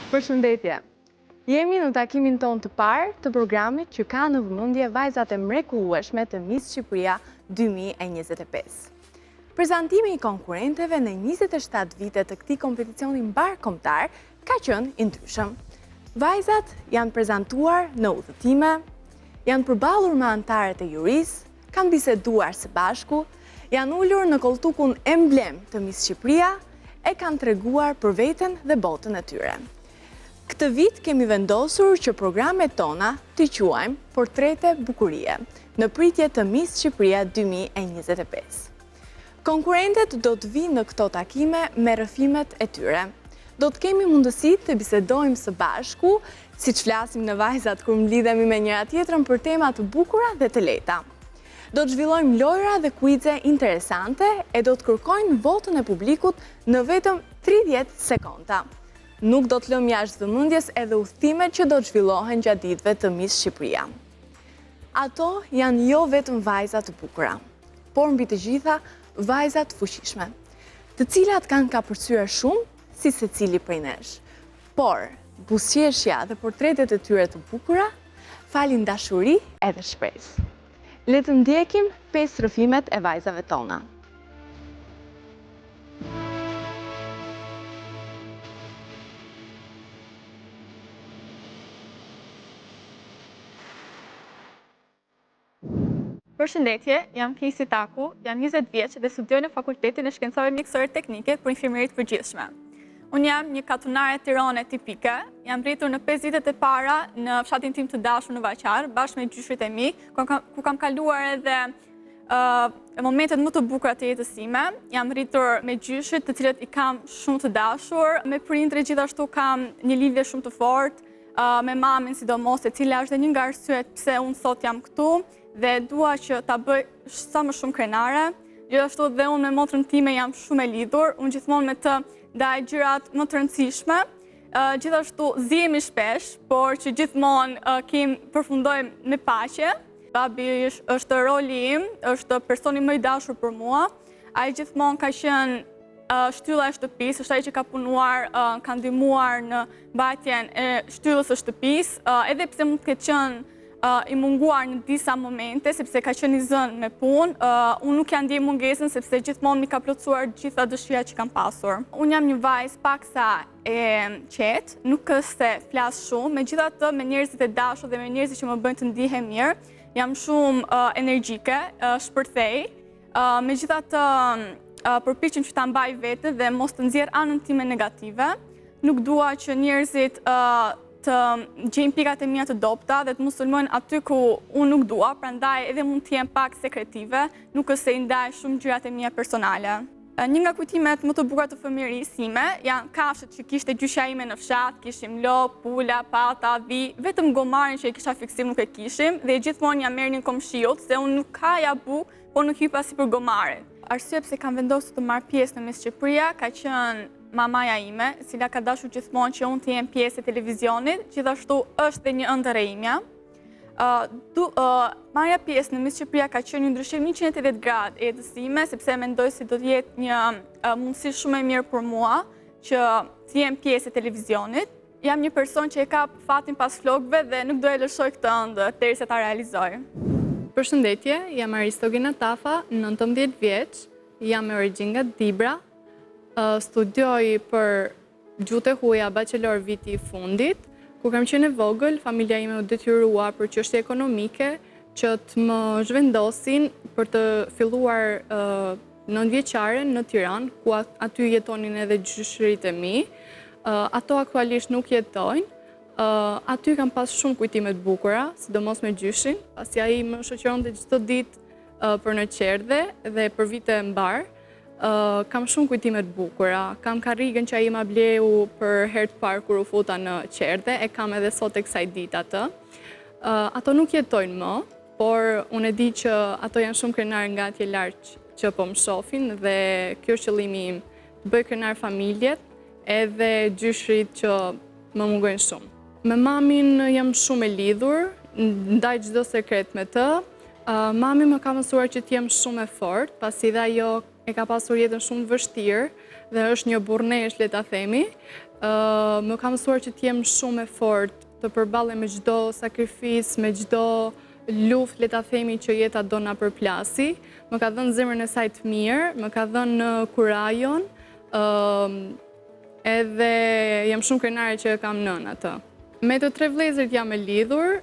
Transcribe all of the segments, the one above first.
Përshëndetje! Jemi në takimin ton të parë të programit që ka në vëmendje vajzat e mrekullueshme të Miss Shqipëria 2025. Prezantimi i konkurrentëve në 27 vite të këtij kompeticioni mbarkombëtar ka qenë i ndryshëm. Vajzat janë prezantuar në udhëtime, janë përballur me anëtarët e jurisë, kanë biseduar së bashku, janë ulur në koltukun emblem të Miss Shqipëria e kanë treguar për veten dhe botën e tyre. Këtë vit kemi vendosur që programet tona t'i quajmë Portrete Bukurie, në pritje të Miss Shqipëria 2025. Konkurrentët do të vinë në këto takime me rrëfimet e tyre. Do të kemi mundësi të bisedojmë së bashku, siç flasim në vajzat kur mblidhemi me njëra tjetrën për tema të bukura dhe të lehta. Do të zhvillojmë lojra dhe kuize interesante e do të kërkojnë votën e publikut në vetëm 30 sekonda. Nuk do të lëmë jashtë vëmendjes edhe udhëtimet që do të zhvillohen gjatë ditëve të Miss Shqipëria. Ato janë jo vetëm vajza të bukura, por mbi të gjitha vajza të fuqishme, të cilat kanë kapërcyer shumë si secili prej nesh. Por buzëqeshja dhe portretet e tyre të bukura falin dashuri edhe shpresë. Le të ndjekim 5 rrëfimet e vajzave tona. Përshëndetje, jam Kisi Taku, jam 20 vjeç dhe studioj në Fakultetin e Shkencave Mjekësore Teknike për infirmeri të përgjithshme. Unë jam një katunare tirane tipike, jam rritur në 5 vitet e para në fshatin tim të dashur në Vaqar, bashkë me gjyshrit e mi, ku kam kaluar edhe momentet më të bukura të jetës time. Jam rritur me gjyshrit të cilët i kam shumë të dashur, me prindrit gjithashtu kam një lidhje shumë të fortë, me mamin sidomos, e cila është dhe një nga arsyet pse unë sot jam këtu dhe dua që ta bëj sa më shumë krenare. Gjithashtu dhe unë me motrën time jam shumë e lidhur, unë gjithmonë me të ndaj gjërat më të rëndësishme. Gjithashtu zihemi shpesh, por që gjithmonë përfundojmë me paqe. Babi është roli im, është personi më i dashur për mua. Ai gjithmonë ka qenë shtylla e shtëpisë, është ai që ka punuar, ka ndihmuar në mbajtjen e shtyllës së shtëpisë, edhe pse mund të ketë qenë i munguar në disa momente, sepse ka qenë i zënë me punë, unë nuk ja ndjej mungesën sepse gjithmonë mi ka plotësuar gjitha dëshirat që kam pasur. Unë jam një vajzë paksa e qetë, nuk është se flas shumë, megjithatë me njerëzit e dashur dhe me njerëzit që më bëjnë të ndihem mirë, jam shumë energjike, shpërthej, megjithatë përpiqem që ta mbaj veten dhe mos të nxjerr anën time negative. Nuk dua që njerëzit të gjejnë pikat e mia të dobta dhe të mos sulmojnë aty ku unë nuk dua, prandaj edhe mund të jem pak sekretive, nuk është se i ndaj shumë gjërat e mia personale. Një nga kujtimet më të bukura të fëmijërisë sime janë kafshët që kishte gjyshja ime në fshat, kishim lop, pula, pata, dhi, vetëm gomarin që e kisha fiksim nuk e kishim dhe gjithmonë ja merrnin komshiut se unë nuk haja bukë, por nuk hypa sipër gomarit. Arsye pse kam vendosur të marr pjesë në Miss Shqipëria ka qenë mamaja ime, e cila ka dashur gjithmonë që unë të jem pjesë e televizionit, gjithashtu është dhe një ëndër e imja. Marrja pjesë në Miss Shqipëria ka qenë një ndryshim 180 gradë e jetës time, sepse mendoj se do të jetë një mundësi shumë e mirë për mua që të jem pjesë e televizionit. Jam një person që e ka fatin pas flokëve dhe nuk do e lëshoj këtë ëndër derisa ta realizoj. Përshëndetje, jam Aristogina Tafa, 19 vjeç, jam me origjinë nga Dibra, studioj për gjuhë e huaja bachelor viti i fundit. Kur kam qenë e vogël, familja ime u detyrua për çështje ekonomike që të më zhvendosin për të filluar 9 vjeçare në Tiranë, ku aty jetonin edhe gjyshërit e mi. Ato aktualisht nuk jetojnë. Aty kam pas shumë kujtimet bukura, sidomos me gjyshin, pasi ai më shoqëronte çdo ditë për në qerdhe dhe për vite mbar. Kam shumë kujtimet bukura. Kam karrigën që ai ma bleu për herë të parë kur u futa në qerdhe, e kam edhe sot e kësaj ditë atë. Ato nuk jetojnë më, por unë e di që ato janë shumë krenar nga atje larg që po më shohin dhe kjo është qëllimi im, të bëj krenar familjet edhe gjyshrit që më mungojnë shumë. Me mamin jam shumë e lidhur, ndaj çdo sekret me të. Mami më ka mësuar që t'jem shumë e fort, pasi dhe ajo e ka pasur jetën shumë të vështirë dhe është një burrnesh, le ta themi. Më ka mësuar që t'jem shumë e fort, të përballem me çdo sakrificë, me çdo luftë, le ta themi, që jeta do na përplasi. Më ka dhënë zemrën e saj të mirë, më ka dhënë kurajon, edhe jam shumë krenare që e kam nën atë. Me të 3 vëllezërit jam e lidhur,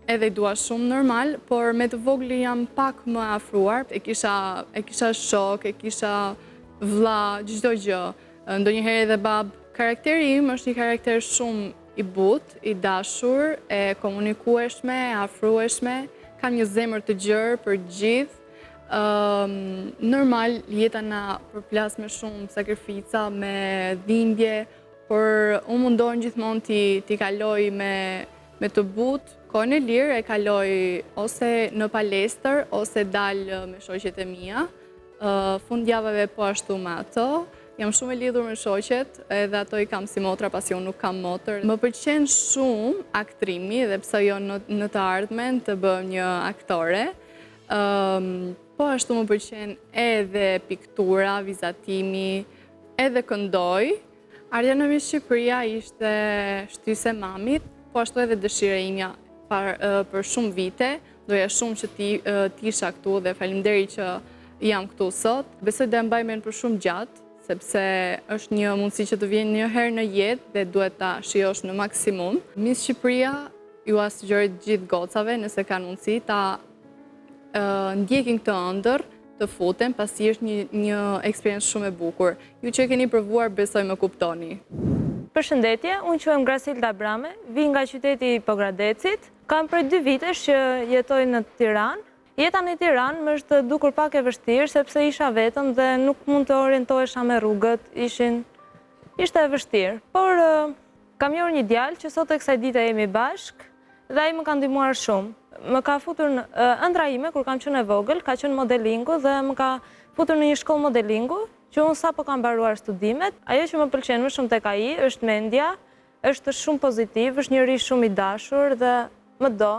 edhe i dua shumë normal, por me të vogli jam pak më afruar. E kisha shok, e kisha vlla, çdo gjë. Ndonjëherë edhe bab. Karakteri im është një karakter shumë i butë, i dashur, e komunikueshme, e afrueshme, kam një zemër të gjerë për gjithë. Normal, jeta na përplas me shumë sakrifica, me dhimbje, por unë mundohem gjithmonë t'i kaloj me të butë. Kohën e lirë e kaloj ose në palestër, ose dalë me shoqet e mia. Fundjavave po ashtu me ato. Jam shumë e lidhur me shoqet, edhe ato i kam si motra, pasi unë nuk kam motër. Më pëlqen shumë aktrimi, dhe pse jo në të ardhmen të bëhem një aktore. Po ashtu më pëlqen edhe piktura, vizatimi, edhe këndoj. Ardha në Shqipëria ishte shtyse mamit, po ashtu edhe dëshira imja për shumë vite. Doja shumë që t'isha këtu dhe faleminderit që jam këtu sot. Besoj dhe mbaj mend për shumë gjatë, sepse është një mundësi që të vjen një herë në jetë dhe duhet ta shijosh në maksimum. Miss Shqipëria ju sugjeroj gjithë gocave, nëse kanë mundësi, ta ndjekin këtë ëndër, të futen, pasi është një eksperiencë shumë e bukur. Ju që e keni provuar, besoj më kuptoni. Përshëndetje, unë quhem Grasilda Abrame, vi nga qyteti Pogradecit. Kam prej 2 vitesh që jetoj në Tiranë. Jeta në Tiranë më është dukur pak e vështirë, sepse isha vetëm dhe nuk mund të orientohesha me rrugët, ishte e vështirë. Por kam njohur një djalë që sot e kësaj dite jemi bashkë dhe ai më ka ndihmuar shumë. Më ka futur në ëndra ime kur kam qenë e vogël, ka qenë modelingu dhe më ka futur në një shkollë modelingu, që unë sapo kam mbaruar studimet. Ajo që më pëlqen më shumë tek ai është mendja, është shumë pozitiv, është njëri shumë i dashur dhe më do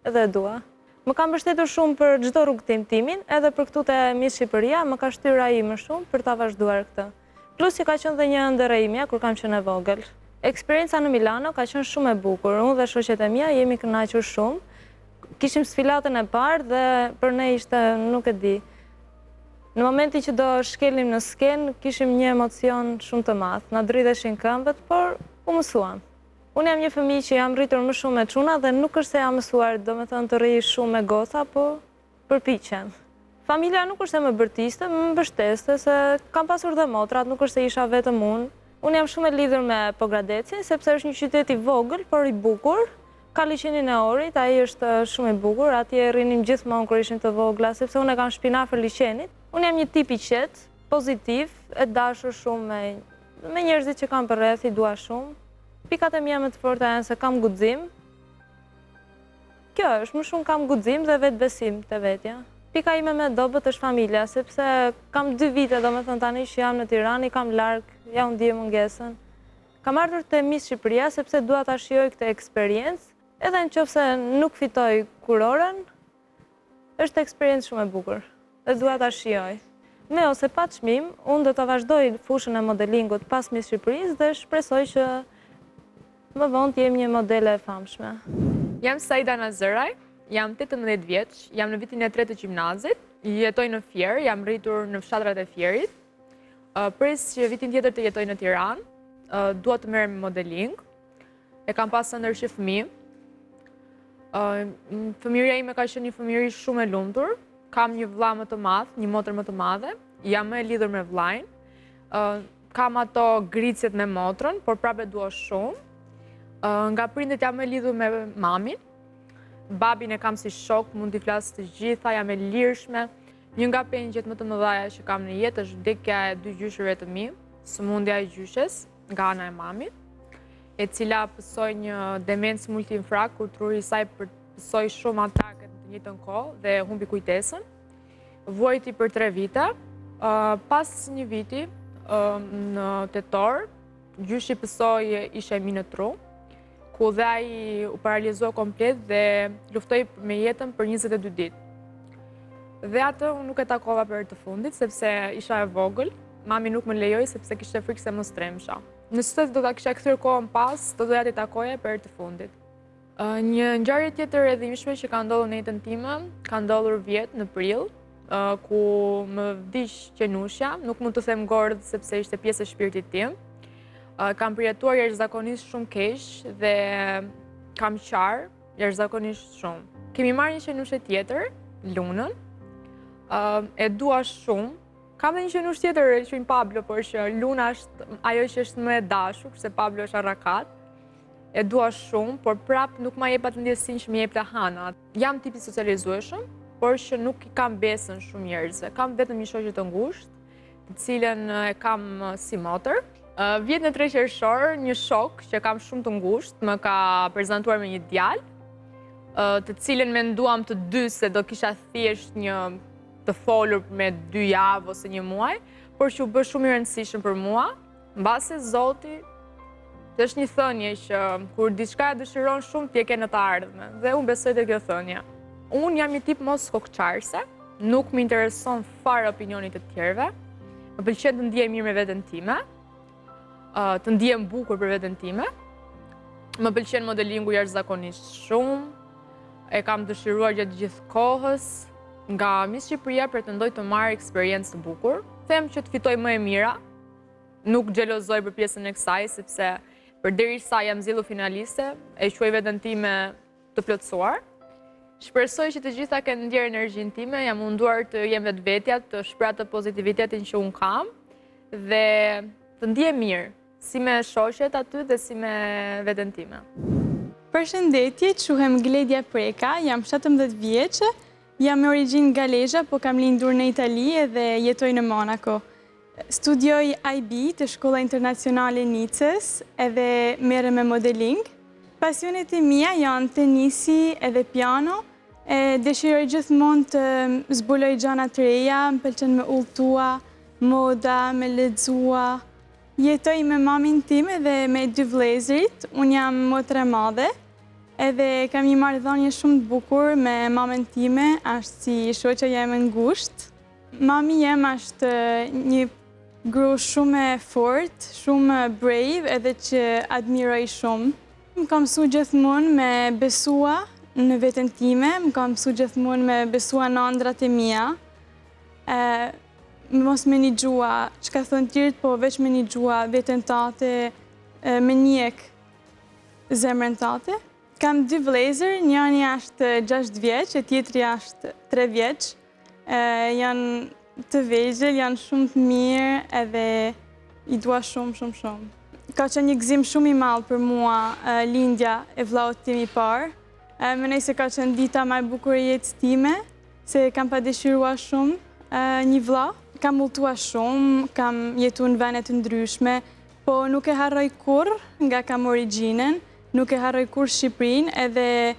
edhe e dua. Më kam mbështetur shumë për çdo rrugëtim timin, edhe për këtu te Miss Shqipëria më ka shtyr ai më shumë për ta vazhduar këtë. Plus që ka qenë dhe një ëndër e imja kur kam qenë e vogël. Eksperienca në Milano ka qenë shumë e bukur. Unë dhe shoqet e mia jemi kënaqur shumë. Kishim sfilatën e parë dhe për ne ishte, nuk e di. Në momentin që do shkelim në skenë, kishim një emocion shumë të madh. Na dridheshin këmbët, por u mësuam. Unë jam një fëmijë që jam rritur më shumë me çuna dhe nuk është se jam mësuar, domethënë të rri shumë me goca, po përpiqem. Familja nuk është se më bërtiste, më mbështeste, se kam pasur dhe motrat, nuk është se isha vetëm unë. Unë jam shumë e lidhur me Pogradecin, sepse është një qytet i vogël, por i bukur. Ka liçenin e Orit, ai është shumë i bukur, atje rrinim gjithmonë kur ishim të vogla, sepse unë e kam shtëpinë afër liçenit. Unë jam një tip i qetë, pozitiv, e dashur shumë me njerëzit që kam përreth, i dua shumë. Pikat e mia më të forta janë se kam guxim. Kjo është, më shumë kam guxim dhe vetbesim te vetja. Pika ime më e dobët është familja, sepse kam 2 vite, domethënë tani që jam në Tiranë, kam larg, ja u ndjej mungesën. Kam ardhur te Miss Shqipëria sepse dua ta shijoj këtë eksperiencë, edhe nëse nuk fitoj kurorën, është eksperiencë shumë e bukur. Dhe dua ta shijoj. Me ose pa çmim, unë do ta vazhdoj fushën e modelingut pas Miss Shqipërisë dhe shpresoj që më vonë të jem një modele e famshme. Jam Saida Nazëraj, jam 18 vjeç, jam në vitin e 3 të gjimnazit, jetoj në Fier, jam rritur në fshatrat e Fierit. Pres që vitin tjetër të jetoj në Tiranë, dua të merrem me modeling. E kam pasur ndërshi fëmijë. Fëmijëria ime ka qenë një fëmijëri shumë e lumtur. Kam një vëlla më të madh, një motër më të madhe. jam më e lidhur me vllajin. Kam ato gricjet me motrën, por prapë dua shumë. Nga prindët jam më e lidhur me mamin. Babin e kam si shok, mund t'i flas të gjitha, jam e lirshme. Një nga pengjet më të mëdha që kam në jetë është vdekja e 2 gjyshëve të mi, sëmundja e gjyshes nga ana e mamit, e cila pësoi një demencë multinfrak, kur truri i saj pësoi shumë atake në të njëjtën kohë dhe humbi kujtesën. Vuajti për 3 vite. Pas një viti, në tetor, gjyshi pësoi ishte mi në tru, ku dhe ai u paralizua komplet dhe luftoi me jetën për 22 ditë. Dhe atë unë nuk e takova për të fundit, sepse isha e vogël, mami nuk më lejoi sepse kishte frikë se mos tremsha. Nëse do ta kisha kthyer kohën pas, do doja t'i takoja për të fundit. Një ngjarje tjetër e dhimbshme që ka ndodhur në jetën time, ka ndodhur vjet në prill, ku më vdiq qenushja, nuk mund të them gordh sepse ishte pjesë e shpirtit tim. Kam përjetuar jashtëzakonisht shumë keq dhe kam qarë jashtëzakonisht shumë. Kemi marrë një qenushë tjetër, Lunën, e dua shumë. Kam dhe një qenush tjetër e quajmë Pablo, por që Luna është ajo që është më e dashur, se Pablo është arrakat. E dua shumë, por prap nuk ma jep atë ndjesinë që më jep Hana. Jam tipi socializueshëm, por që nuk i kam besën shumë njerëzve. Kam vetëm një shoqe të ngushtë, të cilën e kam si motër. Vjet në 3 qershor, një shok që kam shumë të ngushtë më ka prezantuar me një djalë, të cilën menduam të dy se do kisha thjesht një të folur me 2 javë ose 1 muaj, por që u bë shumë i rëndësishëm për mua, mbase Zoti, është një thënie që kur diçka e dëshiron shumë, ti e ke në të ardhmen, dhe unë besoj te kjo thënie. Unë jam një tip mos kokçarse, nuk më intereson fare opinionit të tjerëve, më pëlqen të ndihem mirë me veten time, të ndihem bukur për veten time, më pëlqen modelingu jashtëzakonisht shumë, e kam dëshiruar gjatë gjithë kohës. Nga Miss Shqipëria pretendoj të marrë eksperiencë të bukur. Them që të fitoj më e mira, nuk xhelozoj për pjesën e kësaj, sepse përderisa jam zgjedhur finaliste, e quaj veten time të plotësuar. Shpresoj që të gjitha kanë ndjerë energjinë time, jam munduar të jem vetvetja, të shpreh atë pozitivitetin që un kam dhe të ndihem mirë, si me shoqet aty dhe si me veten time. Përshëndetje, quhem Gledja Preka, jam 17 vjeçë. Jam me origjinë galezha, po kam lindur në Itali dhe jetoj në Monaco. Studioj IB të Shkolla Internacionale Nicës edhe merrem me modeling. Pasionet e mia janë tenisi edhe piano. Dëshiroj gjithmonë të zbuloj gjëra të reja, më pëlqen me udhëtua, moda, me lexua. Jetoj me mamin time dhe me 2 vëllezërit. Unë jam motra e madhe. Edhe kam një marrëdhënie shumë të bukur me mamën time, është si shoqja ime ngushtë. Mami jem është një gru shumë e fortë, shumë brave edhe që admiroj shumë. Më ka mësuar gjithmonë me besua në veten time, më ka mësuar gjithmonë me besua në ëndrat e mia. Mos menaxhua çka thon tjerët, po veç menaxhua veten tate, me njek zemrën tate. Kam 2 vëllezër, njëri është 6 vjeç, e tjetri është 3 vjeç. Janë të vegjël, janë shumë të mirë edhe i dua shumë. Ka qenë një gëzim shumë i madh për mua lindja e vllaut tim i parë. Mendoj se ka qenë dita më e bukur e jetës time, se kam padëshiruar shumë një vëlla. Kam udhëtuar shumë, kam jetuar në vende të ndryshme, po nuk e harroj kurrë nga kam origjinën. Nuk e harroj kur Shqipërinë edhe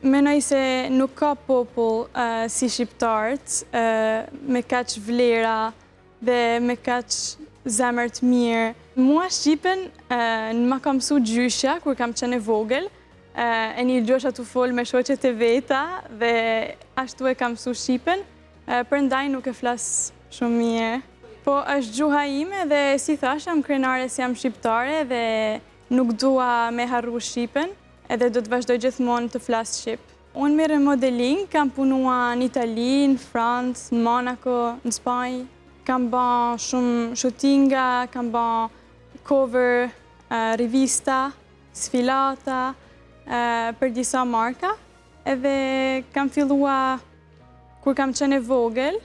mendoj se nuk ka popull si shqiptarët me kaq vlera dhe me kaq zemër të mirë. Mua Shqipen më ka mësuar gjyshja kur kam qenë e vogël. E një gjosha të fol me shoqet e veta dhe ashtu e kam mësuar Shqipen. Prandaj nuk e flas shumë mirë. Po është gjuha ime dhe si thash jam krenare se jam shqiptare dhe nuk dua me harru Shqipen, edhe do të vazhdoj gjithmonë të flas Shqip. Unë merrem modeling, kam punuar në Itali, në Francë, në Monaco, në Spanjë. Kam bën shumë shootinga, kam bën cover, rivista, sfilata, për disa marka. Edhe kam filluar kur kam qenë e vogël,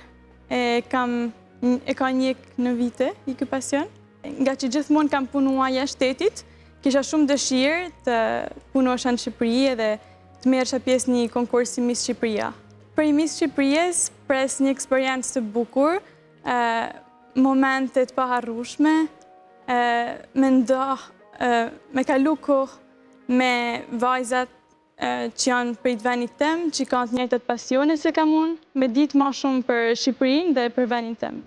kam e ka njek në vite i ky pasion. Nga që gjithmonë kam punua jashtë shtetit, kisha shumë dëshirë të punosha në Shqipëri edhe të merresha pjesë një konkurs si Miss Shqipëria. Për i Miss Shqipërisë pres një eksperiencë të bukur, momente të paharrueshme, me kalu kohë me vajzat që janë për i të venit tem, që kanë të njëjtat pasione se kam unë, me ditë ma shumë për Shqipërinë dhe për venin tem.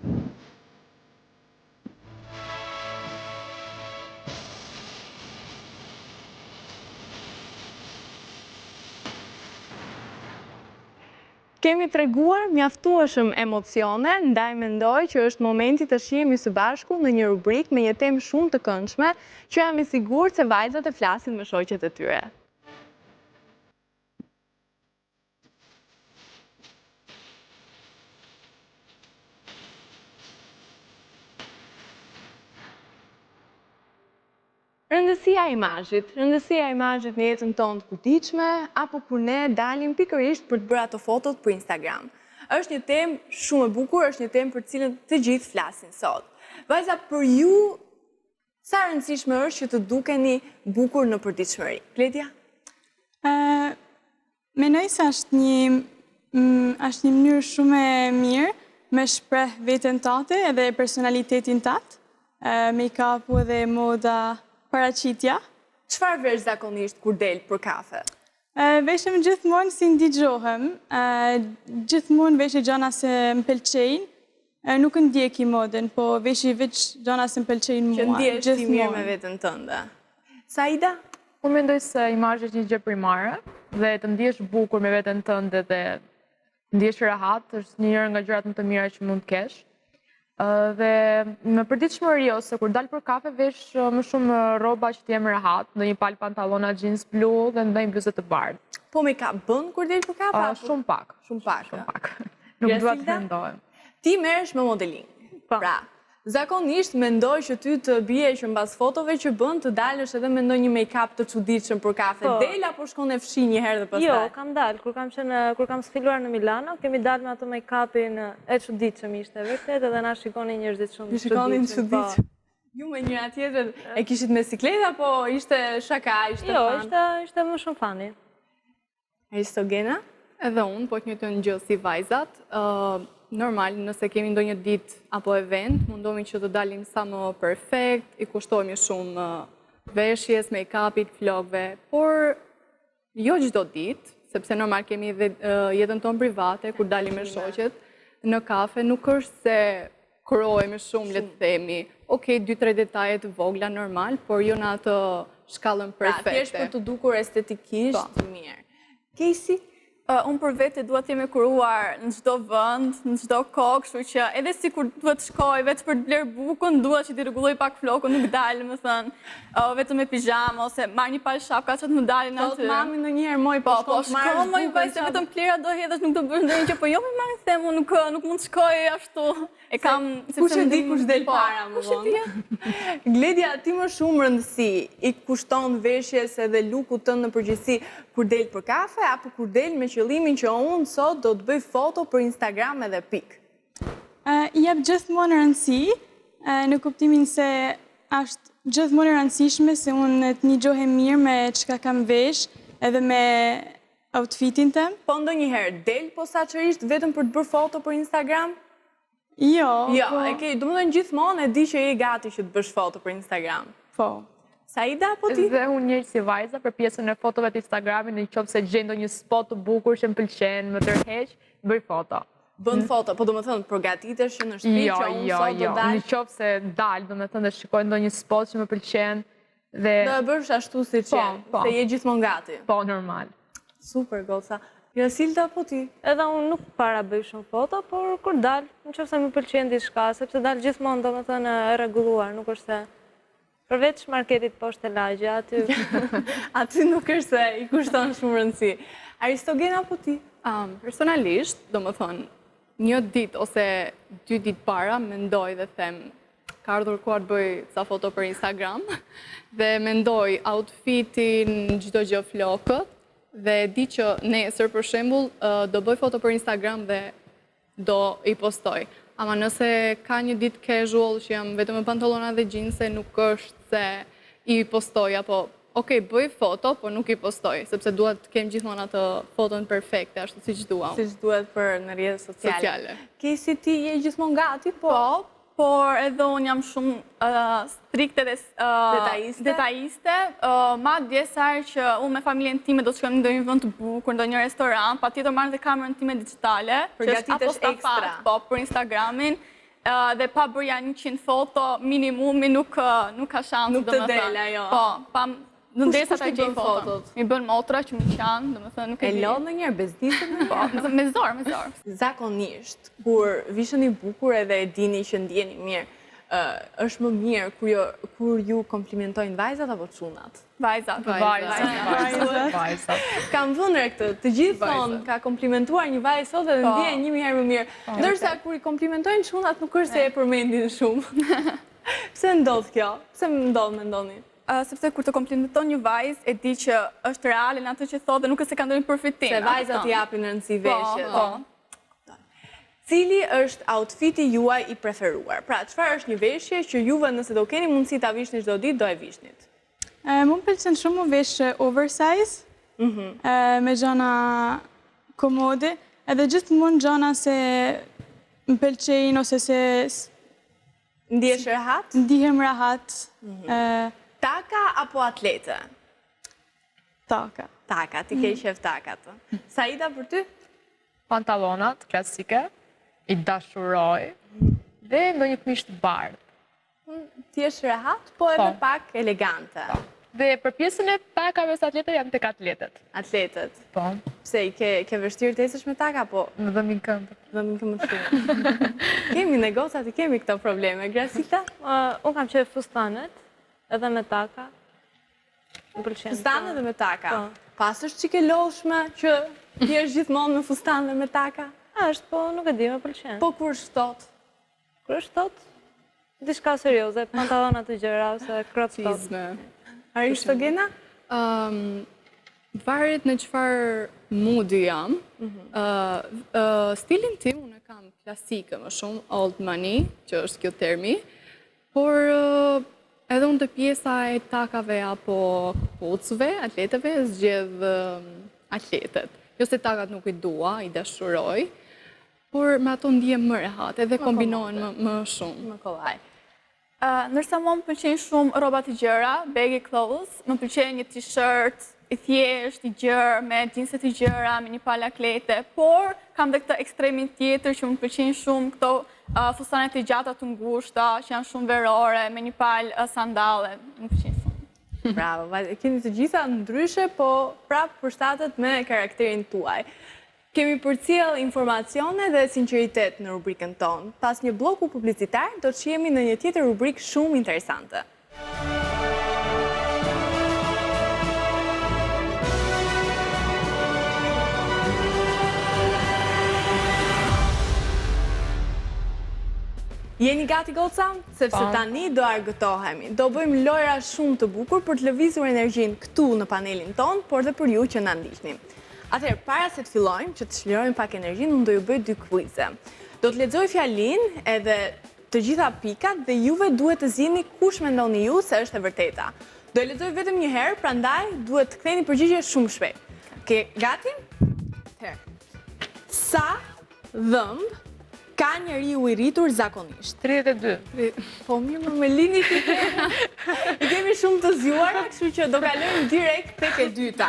Kemi treguar mjaftueshëm emocione, ndaj mendoj që është momenti të shihemi së bashku në një rubrikë me një temë shumë të këndshme, që jam i sigurt se vajzat e flasin me shoqet e tyre. Rëndësia e imazhit në jetën tonë të përditshme, apo kur ne dalim pikërisht për të bërë ato fotot për Instagram. Është një temë shumë e bukur, është një temë për cilën të gjithë flasin sot. Vajza, për ju, sa rëndësishme është që të dukeni bukur në përditshmëri? Kledia? Menoj se është një mënyrë shumë e mirë me shpreh veten tate edhe personalitetin tat, make-upu edhe moda, paraqitja. Çfarë vesh zakonisht kur del për kafe? Veshem gjithmonë si ndigjohem, gjithmonë veshe gjana se më pëlqejnë, nuk ndjeki modën, po veshi veç gjana se më pëlqejnë mua. Që ndjesh ti mirë me veten tënde. Saida? Unë mendoj se imazhi është një gjë primare dhe të ndihesh bukur me veten tënde dhe të ndihesh rehat është një nga gjërat më të mira që mund të kesh. Dhe në përditshmëri ose kur dal për kafe vesh më shumë rroba që të jem rehat, ndonjë palë pantallona jeans blu dhe ndonjë bluzë të bardhë. Po me ka bën kur del për kafe? Shumë pak. Shumë pak. Nuk dua të mendoj. Ti merresh me modeling. Pra, zakonisht mendoj që ty të bie që mbas fotove që bën të dalësh edhe me ndonjë make-up të çuditshëm për kafe. Del apo shkon e fshi një herë dhe pastaj? Jo, kam dalë. Kur kam sfiluar në Milano, kemi dalë me ato make-upin e çuditshëm ishte vërtet edhe na shikonin njerëzit shumë çuditshëm. Shikonin çuditshëm. Ju me njëra tjetër e kishit me sikletë apo ishte shaka, ishte fan? Jo, ishte më shumë fani. Aristogena? Edhe unë, po të njëjtën gjë si vajzat. Normal, nëse kemi ndonjë ditë apo event, mundohemi që të dalim sa më perfekt, i kushtohemi shumë veshjes, make-upit, flokëve, por jo çdo ditë, sepse normal kemi edhe jetën tonë private, kur dalim me shoqet, në kafe nuk është se krohemi shumë, le të themi, okej, 2-3 detaje të vogla normal, por jo në atë shkallën perfekte. Pra, thjesht për të dukur estetikisht mirë. Casey? Unë për vete duhet jemi kuruar në çdo vend, në çdo kohë, kështu që edhe si kur duhet shkoj vetë për të bler bukën, duhet që t'i rregulloj pak flokun, nuk dalë, më thënë, vetëm me pijama ose marr një palë shapka që të më dalin aty. Thot mami ndonjëherë moj, po shkon moj vajzë, vetëm plera do hedhësh, nuk do bësh ndonjë që po jo me mami them, unë nuk mund të shkoj ashtu. E kam kush e di kush del para më vonë. Gledia, ti më shumë rëndësi i kushton veshjes edhe lukut tënd në përgjithësi kur del për kafe apo kur del me qëllimin që unë sot do të bëj foto për Instagram edhe pik? Jep gjithmonë rëndësi, në kuptimin se është gjithmonë rëndësishme se unë të ngjihem mirë me çka kam vesh edhe me outfitin tëm. Po ndonjëherë del posaçërisht vetëm për të bërë foto për Instagram? Jo, domethënë gjithmonë e di që je gati që të bësh foto për Instagram. Po. Saida, po ti? Dhe unë njëri si vajza për pjesën e fotove të Instagramit, në qoftë se gjej ndonjë spot të bukur që më pëlqen, më tërheq, bëj foto. Bën foto, po domethënë përgatitesh që në shtëpi që unë sot do dal. Në qoftë se dal, domethënë dhe shikoj ndonjë spot që më pëlqen dhe do e bësh ashtu siç je, se je gjithmonë gati. Po, normal. Super, goca. Jasilda, po ti? Edhe unë nuk para bëj shumë foto, por kur dal, nëse më pëlqen diçka, sepse dal gjithmonë domethënë e rregulluar, nuk është se përveç marketit poshtë lagje, aty. Aty nuk është se i kushton shumë rëndësi. Aristogena, po ti? Personalisht, domethënë, një ditë ose 2 ditë para, mendoj dhe them, ka ardhur koha të bëj ca foto për Instagram, dhe mendoj outfitin, çdo gjë flokët, dhe di që nesër, për shembull, do bëj foto për Instagram dhe do i postoj. ama nëse ka një ditë casual që jam vetëm me pantallona dhe gjinse, nuk është se i postoj, apo okej, bëj foto, po nuk i postoj, sepse dua të kem gjithmonë atë foton perfekte, ashtu siç dua. Siç duhet për në rrjetet sociale. Kesi ti je gjithmonë gati, po? Por edhe unë jam shumë strikte dhe detajiste. Madje sa herë që unë me familjen time do të shkojmë në ndonjë vend të bukur, ndonjë restoran, patjetër marr dhe kamerën time digjitale, përgatitesh ekstra. Po, për Instagramin. Dhe pa bërja 100 foto, minimumi nuk ka shansë. Nuk të del ajo. Po, në ndërsa ta gjej fotot. Mi bën motra që më qanë, domethënë nuk e di. E lodh ndonjëherë bezdisën? Po, me zor. Zakonisht, kur visheni bukur edhe e dini që ndjeni mirë, është më mirë kur ju komplimentojnë vajzat apo çunat? Vajzat. Kam vënë këtë, të gjithë thonë ka komplimentuar një vajzë sot edhe ndjen 1000 herë më mirë. Ndërsa kur i komplimentojnë çunat nuk është se e përmendin shumë. Pse ndodh kjo? Pse ndodh mendoni? Sepse kur të komplimenton një vajzë, e di që është reale në atë që thotë dhe nuk është se ka ndonjë përfitim. Se vajzat i japin rëndësi veshjes. Cili është outfiti juaj i preferuar? Pra, çfarë është një veshje që juve nëse do keni mundësi ta vishni çdo ditë, do e vishnit? Më pëlqen shumë më vesh oversize, me gjana komode, edhe gjithmonë gjana se më pëlqejnë ose se Ndihesh rahat? Ndihem rahat. Taka apo atlete? Taka. Taka, ti ke qef takat. Saida, për ty? Pantallonat klasike, i dashuroj, dhe ndonjë këmishë të bardhë. Ti është rahat, po edhe pak elegante. Dhe për pjesën e takave së atletëve jam tek atletët. Atletët. Po. Pse, i ke vështirë të esësh me taka, po? Në dhëmin këmbë. Dhëmin këmbë shumë. Kemi negocat, i kemi këto probleme. Gracita? Unë kam qef fustanet, edhe me taka. Fustanet dhe me taka? Pas është që ke lodhshme që ti është gjithmonë me fustan dhe me taka? Është, po nuk e di, me pëlqen. Po kur shtot? Kur shtot? Dishka serioze, pantallona të gjëra, ose crop top. Çizme. Aristogena? Varet në çfarë moodi jam. Stilin tim unë e kam klasike më shumë, old money, që është kjo termi, por edhe unë të pjesa e takave apo kocëve, atleteve, zgjedh atletet. Jo se takat nuk i dua, i dashuroj, por me ato ndihem më rehat, edhe kombinohen më shumë. Më kollaj. Nërsa më pëlqen shumë rroba të gjëra, baggy clothes, më pëlqen një t-shirt i thjesht, i gjerë, me gjinse të gjëra, me një palë atlete, por kam dhe këtë ekstremin tjetër që më pëlqen shumë këto fustanet e gjata të ngushta, që janë shumë verore, me një palë sandale, më pëlqen shumë. Bravo, keni të gjitha ndryshe, po prapë përshtatet me karakterin tuaj. Kemi përcjell informacione dhe sinqeritet në rubrikën tonë. Pas një bloku publicitar, do të shihemi në një tjetër rubrikë shumë interesante. Jeni gati goca? Sepse tani do argëtohemi. Do bëjmë lojra shumë të bukur për të lëvizur energjinë këtu në panelin tonë, por dhe për ju që na ndiqni. Atëherë, para se të fillojmë, që të çlirojmë pak energjinë, unë do ju bëj 2 quize. Do të lexoj fjalinë edhe të gjitha pikat dhe juve duhet të zgjidhni kush mendoni ju se është e vërteta. Do e lexoj vetëm një herë, prandaj duhet të ktheni përgjigje shumë shpejt. Ke gati? Atëherë. Sa dhëmb ka njeriu i rritur zakonisht? 32. Po mirë, me lini ti. I kemi shumë të zgjuara, kështu që do kalojmë direkt tek e dyta.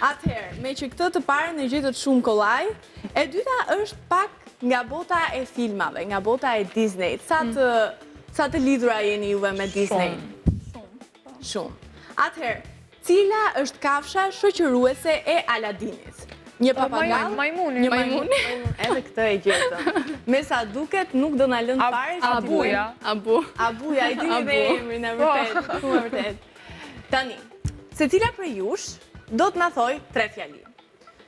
Atëherë, me që këtë të parën e gjetët shumë kollaj, e dyta është pak nga bota e filmave, nga bota e Disney. Sa të lidhura jeni juve me Disney? Shumë. Atëherë, cila është kafsha shoqëruese e Aladinit? Një papagall? Majmuni. Një majmun? Edhe këtë e gjetëm. Me sa duket, nuk do na lënë fare. Abuja. Abuja, i dini dhe emrin e vërtet. Shumë e vërtet. Tani, secila prej jush do të na thoj 3 fjali.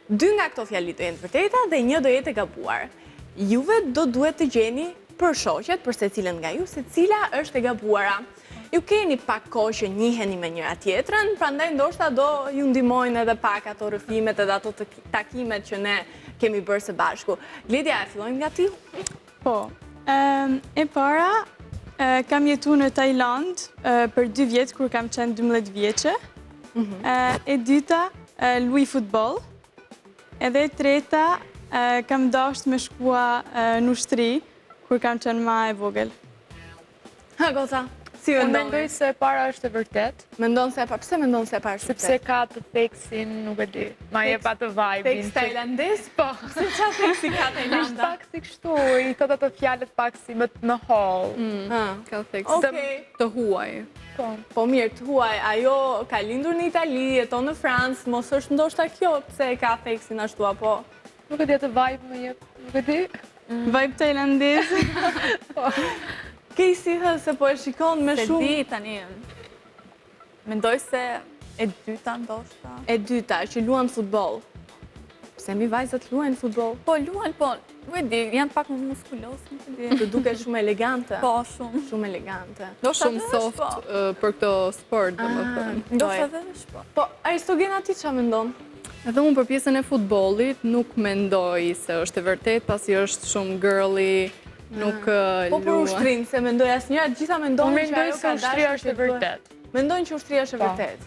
2 nga këto fjali do jenë të vërteta dhe 1 do jetë e gabuar. Juve do duhet të gjeni për shoqet, për secilën nga ju, se cila është e gabuara. Ju keni pak kohë që njiheni me njëra tjetrën, prandaj ndoshta do ju ndihmojnë edhe pak ato rrëfimet edhe ato takimet që ne kemi bërë së bashku. Gledja, fillojmë nga ti? Po, E para, kam jetu në Tajland për 2 vjetë, kur kam qenë 12 vjeqe. E dyta, luaj futbol. Edhe e treta, kam dasht me shkua në ushtri, kur kam qenë ma e vogël. Ha, Goca, si Unë mendon? mendoj se e para është e vërtet, Mendon se e para, pse mendon se e para është sepse ka të theksin, nuk e di, ma jep atë vibe-in. tekst tajlandez? Po, Se qa teksti ka është Tajlanda? pak si kështu, i thot ato fjalët pak si më në hall. Ka theks Okej. të huaj. Po mirë, të huaj, ajo ka lindur në Itali, jeton në Francë, mos është ndoshta kjo, pse e ka teksin ashtu, apo? Nuk e di atë vibe më jep, nuk e di. Vibe tajlandez. Kej si thë se po e shikon me Se shumë... di tani, mendoj se e dyta ndoshta. E dyta, që luan futbol. Pse mi vajzat luajnë futbol? Po, luan, po, nuk e di, janë pak më muskulos, nuk e di. Të duket shumë elegante. Po, shumë. Shumë elegante. Ndoshta Shumë vesh, soft po. për këto sport, domethënë. Ndoshta vesh, po. Po, Aristogena ti qa mendon? Edhe unë për pjesën e futbollit nuk mendoj se është e vërtet, pasi është shumë girly, nuk Po për luaj. ushtrinë, se mendoj asnjëra, gjitha Unë mendojnë që mendoj ajo se ka ushtria dashur është e që duhet- vërtet. Mendojnë që ushtria është e Po. vërtet.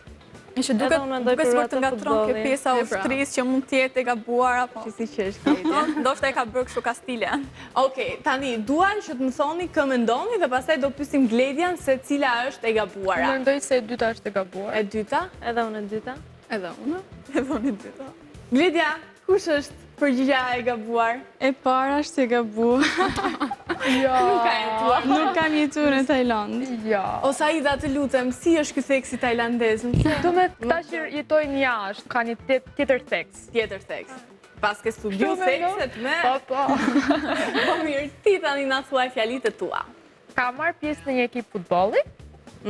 Që Edhe unë mendoj duket për sikur të atë ngatron kjo futbollin. pjesa E pra. ushtrisë që mund të jetë e gabuar apo. Që si që është Gledi. Ndoshta e ka bërë kështu ka stile. Okej, tani, duan që të më thoni kë mendoni dhe pastaj do pysim Gledian se cila është e Unë gabuara. mendoj se e dyta është e gabuar. E dyta? Edhe unë e dyta. Edhe unë. Edhe unë e dyta. Gledia, kush është përgjigja e gabuar? E para është e gabuar. Nuk ka jetuar. Nuk kam jetu në Tajland. Ja. O Saida, të lutem, si është ky theksi tajlandez? Më pse? Do me këta që jetojnë jashtë, ka një tjetër theks. Tjetër theks. Pas ke studiu Kështu mendon? thekset me... Po, po. Po mirë, ti tani na thuaj fjalitë e tua. Kam marrë pjesë në një ekip futbolli,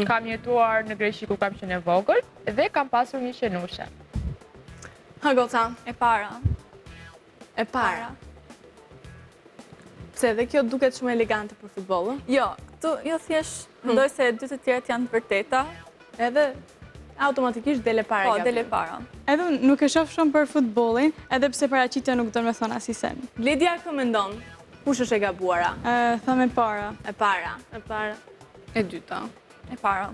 kam jetuar në Greqi ku kam qenë e vogël dhe kam pasur një qenushe. Ha, Goca, E para. e para. Pse edhe kjo duket shumë elegante për futbollin? Jo, këtu jo thjesht mendoj se dy të tjerat janë të vërteta. Edhe automatikisht dele para Po, gabim. dele para. Edhe unë nuk e shoh shumë për futbollin, edhe pse paraqitja nuk do me thonë asisen. Gledia kë mendon? Kush është e gabuara? Tham e para. E para. E para. E dyta. E para.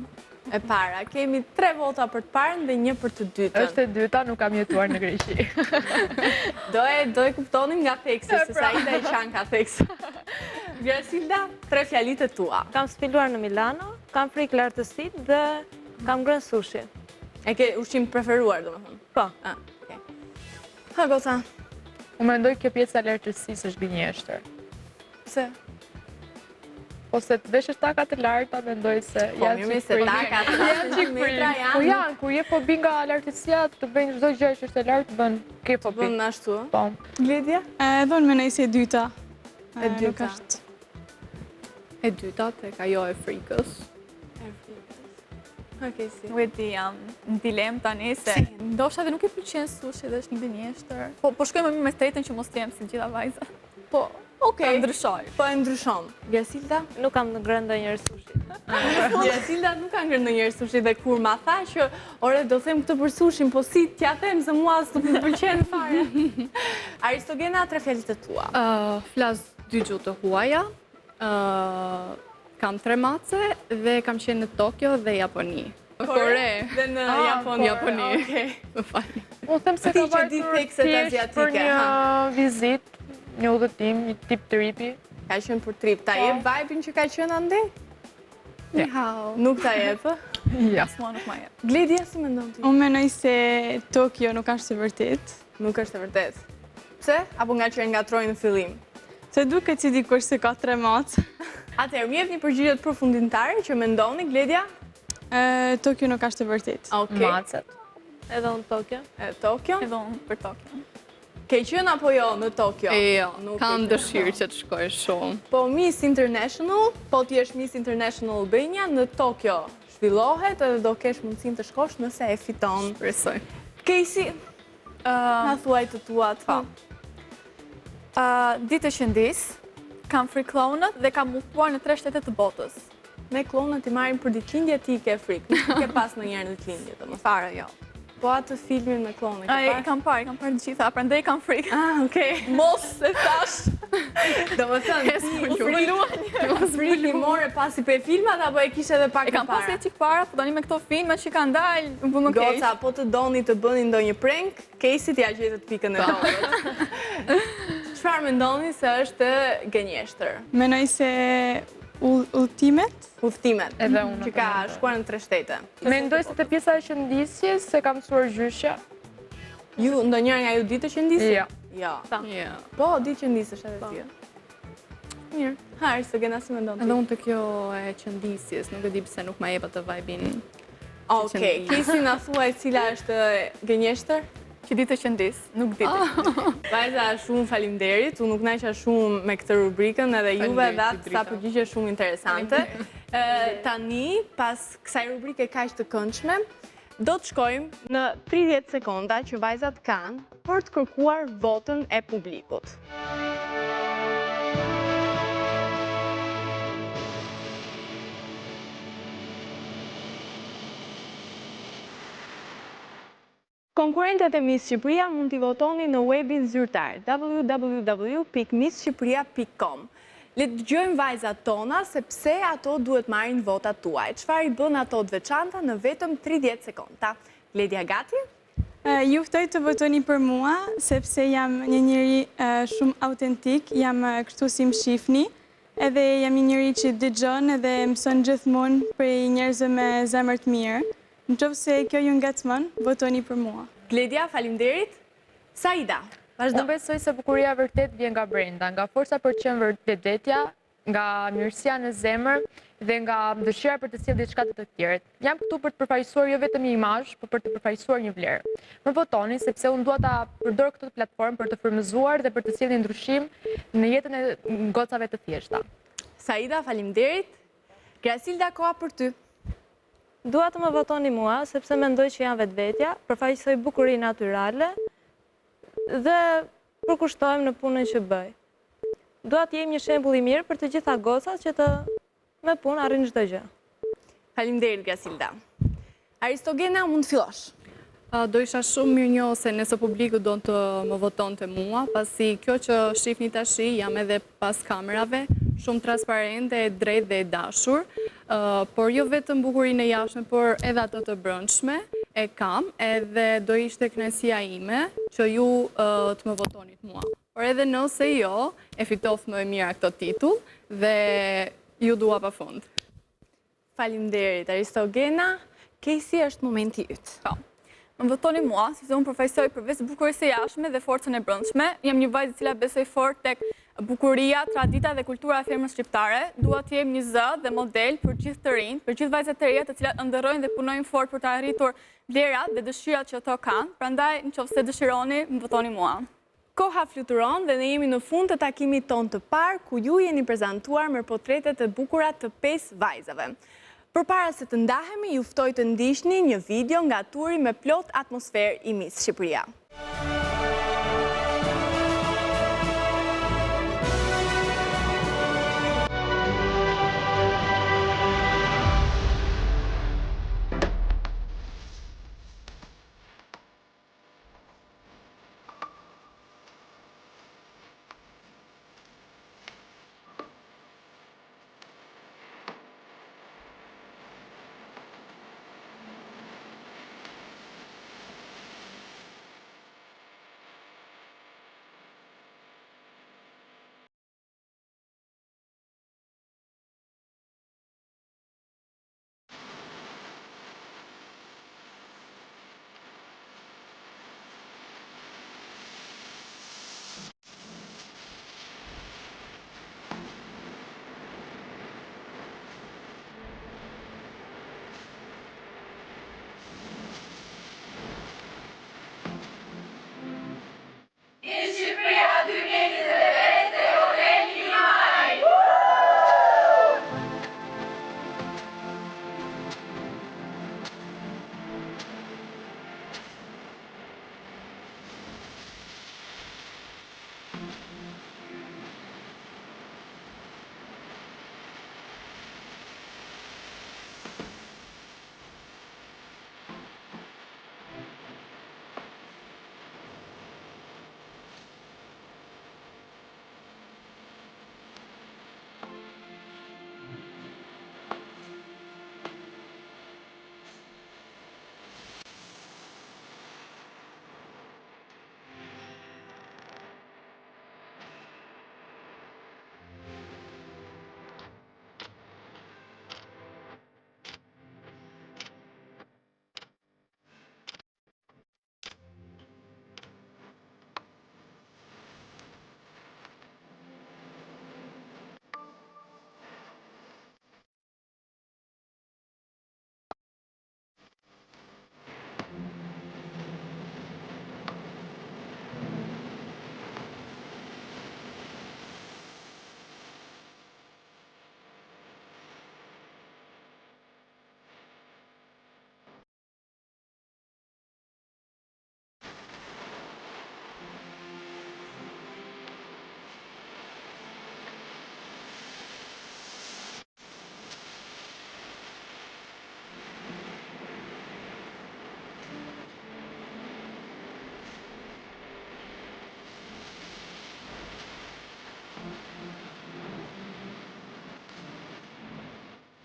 E para. Kemi 3 vota për të parën dhe 1 për të dytën. Është e dyta, nuk kam jetuar në Greqi. Do e kuptonin nga theksi, se Saida i qanë ka theks. Grasilda, 3 fjalitë e tua. Kam sfiluar në Milano, kam frikë lartësit dhe kam ngrënë sushi. E ke ushqim preferuar, do më thënë? Po. Okay. Ha, Goca, Unë mendoj kjo pjesë e lartësisë është gënjeshtër. pse? Po se të veshësh taka të larta, mendoj se Po, janë mirë qik se frikë. taka 3 metra Po janë. janë, kur je po bi nga lartësia, të bëjnë çdo gjë që është e lartë, bën ke po bi. Bën ashtu. Po. Gledia? Edhe unë mendoj se e dyta. E dyta. Nuk është. E dyta tek ajo e frikës. Okej, si. Nuk e di, jam në dilemë tani se ndoshta dhe nuk i pëlqen sushi dhe është një gënjeshtër. Po shkoj më mirë me tretën që mos të jem si gjitha vajzat. Po, okej. Ta ndryshoj. Po e ndryshon. Grasilda? Nuk kam ngrënë ndonjëherë sushi. Grasilda nuk ka ngrënë ndonjëherë sushi dhe kur ma tha që ore do them këtë për sushin, po si t'ja them se mua s'u pëlqen fare. Aristogena, 3 fjalitë e tua. Flas 2 gjuhë të huaja. Kam 3 mace dhe kam qenë në Tokyo dhe Japoni. Kore. Dhe në Japoni. Japoni. Okej. Më falni. Unë them se Ti ka që di vajtur thekset thjesht për aziatike, një vizitë, një udhëtim, një tip tripi. Ka qenë për trip. Ta jep vibe-in që ka qenë andej? Ni hao. Nuk ta jep. Ja. Mua nuk ma jep. Gledia, si mendon ti? Unë mendoj se Tokyo nuk është e vërtet. Nuk është e vërtet. Pse? Apo nga që e ngatrojnë në fillim? Se duket si dikush se ka 3 macë. Atëherë, më jepni përgjigje të përfundimtare që mendoni, Gledia? Tokyo nuk është e vërtet. Okej. Macet. Edhe unë Tokyo. Tokyo? Edhe unë për Tokyo. Ke qenë apo jo në Tokyo? Jo, Nuk kam e ke. dëshirë që të shkoj shumë. Po Miss International, po ti jesh Miss International Albania në Tokyo. Zhvillohet edhe do kesh mundësinë të shkosh nëse e fiton. Presoj. Casey, na thuaj të tuat. Po. Ditë e qëndis, kam frikë klonët dhe kam udhëtuar në 3 shtete të botës. Me klonët i marrin për ditëlindje, ti ke frikë. Nuk ke pas ndonjëherë ditëlindje, domethënë. Fare, jo. Po atë filmin me klone, Ai, kam parë të gjitha, prandaj kam frikë. Ah, okej. Mos e thash. Do më thënë, ti frikë more pasi pe filmat, apo e kishe edhe pak E kam më pasur para? çik para, po tani me këto filma që kanë dalë, më bë më keq. Goca, po të doni të bëni ndonjë prank, Casey t'ja gjetët pikën e tokës. Çfarë mendoni se është gënjeshtër? Menoj se udhëtimet, Udhëtimet. Edhe unë Që ka shkuar në 3 shtete. Mendoj se të pjesa e qëndisjes se kam mësuar gjyshja. Ju, ndonjëra nga ju di të qëndisë? Jo. Jo. Ja. Po, di qëndisësh edhe ti. Mirë. Harë, se gëna si mendon ti. Edhe unë të kjo e qëndisjes, nuk e di pse nuk ma jeba të vajbin. Okej, Casey na thuaj cila është gënjeshtër? Që di të qëndis, nuk di të. Vajza, shumë faleminderit. Unë nuk naqa shumë me këtë rubrikën edhe juve Faleminderit, dhe sa Drita. përgjigje shumë interesante. Tani, pas kësaj rubrike kaq të këndshme, do të shkojmë në 30 sekonda që vajzat kanë për të kërkuar votën e publikut. Konkurrentët e Miss Shqipëria mund t'i votoni në webin zyrtar www.missshqipëria.com. Le të dëgjojmë vajzat tona se pse ato duhet marrin votat tuaj. Çfarë i bën ato të veçanta në vetëm 30 sekonda. Ledia gati? ju ftoj të votoni për mua, sepse jam një njëri shumë autentik, jam kështu si më shifni, edhe jam një njëri që dëgjon edhe mëson gjithmonë për njerëzve me zemër të mirë. Në qoftë se kjo ju ngacmon, votoni për mua. Ledia, faleminderit. Saida, vazhdo. Unë besoj se bukuria vërtet vjen nga brenda, nga forca për të qenë vetvetja, nga mirësia në zemër dhe nga dëshira për të sjellë diçka të tjerët. Jam këtu për të përfaqësuar jo vetëm një imazh, por për të përfaqësuar një vlerë. Më votoni sepse unë dua ta përdor këtë platformë për të frymëzuar dhe për të sjellë një ndryshim në jetën e gocave të thjeshta. Saida, faleminderit. Grasilda, koha për ty. Dua të më votoni mua, sepse mendoj që jam vetvetja, përfaqësoj bukurinë natyrale dhe përkushtohem në punën që bëj. Dua të jem një shembull i mirë për të gjitha gocat që me punë arrin çdo gjë. Faleminderit, Grasilda. Aristogena, mund të fillosh. Do isha shumë mirë njohëse nëse publiku do të më voton të mua, pasi kjo që shifni tashi jam edhe pas kamerave, shumë transparente, e drejt dhe e dashur, por jo vetëm bukurinë e jashtme, por edhe ato të brendshme e kam, edhe do ishte kënaqësia ime që ju të më votonit mua. Por edhe nëse jo, e fitof më e mira këtë titull dhe ju dua pafund. Faleminderit, Aristogena. Casey, është momenti yt. Më votoni mua, sepse unë përfaqësoj përveç bukurisë së jashtme dhe forcën e brendshme. Jam një vajzë e cila besoj fort tek bukuria, tradita dhe kultura e femrës shqiptare. Dua të jem një zë dhe model për gjithë të rinj, për gjithë vajzat e reja të cilat ëndërrojnë dhe punojnë fort për të arritur vlerat dhe dëshirat që ato kanë. Prandaj, nëse dëshironi, më votoni mua. Koha fluturon dhe ne jemi në fund të takimit ton të parë, ku ju jeni prezantuar me portretet e bukura të 5 vajzave. Përpara se të ndahemi, ju ftoj të ndiqni një video nga turi me plot atmosferë i Miss Shqipëria.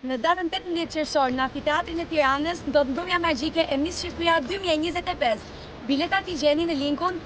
Në datën 18 qershor në Amfiteatrin e Tiranës ndodh mbrëmja magjike e Miss Shqipëria 2025. Biletat i gjeni në linkun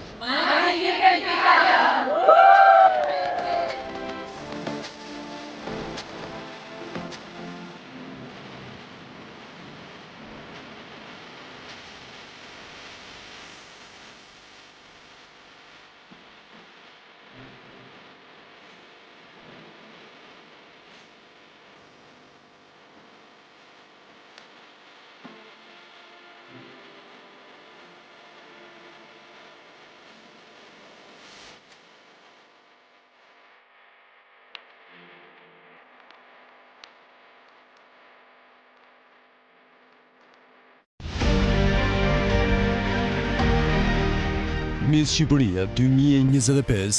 Miss Shqipëria 2025